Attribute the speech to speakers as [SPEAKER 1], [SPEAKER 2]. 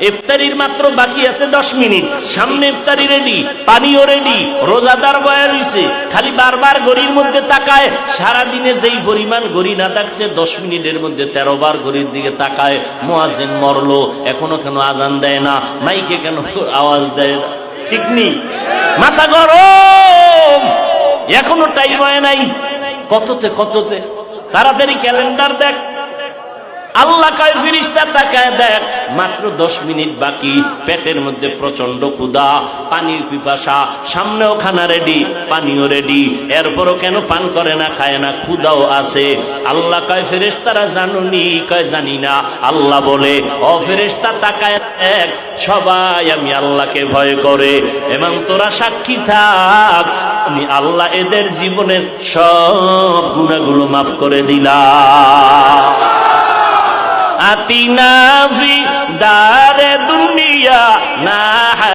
[SPEAKER 1] ইফতারির মাত্র বাকি আছে 10 মিনিট, সামনে ইফতারি রেডি, পানিও রেডি, রোজাদার বয়া রইছে, খালি বারবার ঘড়ির মধ্যে তাকায়। সারা দিনে যেই পরিমাণ ঘড়ি না থাকছে 10 মিনিটের মধ্যে 13 বার ঘড়ির দিকে তাকায়। মুয়াজ্জিন মরলো, এখনো কেন আজান দেয় না, মাইকে কেন আওয়াজ দেয় না? ঠিক নেই, মাথা গরম, এখনো টাইম হয় নাই। কততে তাড়াতাড়ি ক্যালেন্ডার দেখ। আল্লাহ কয় ফেরেশতা তাকায় দেখ, মাত্র 10 মিনিট বাকি, পেটের মধ্যে প্রচন্ড ক্ষুধা, পানির পিপাসা, সামনেও খানা রেডি, পানিও রেডি, এরপরও কেন পান করে না, খায় না, ক্ষুধাও আছে। আল্লাহ কয় ফেরেশতারা জানুনি? কয় জানি না। আল্লাহ বলে, ও ফেরেশতা তাকায় দেখ, সবাই আমি আল্লাহকে ভয় করে, এবং তোরা সাক্ষী থাক, আমি আল্লাহ এদের জীবনের সব গুনাহগুলো মাফ করে দিলাম। আতিনা ফি দারে দুনিয়া না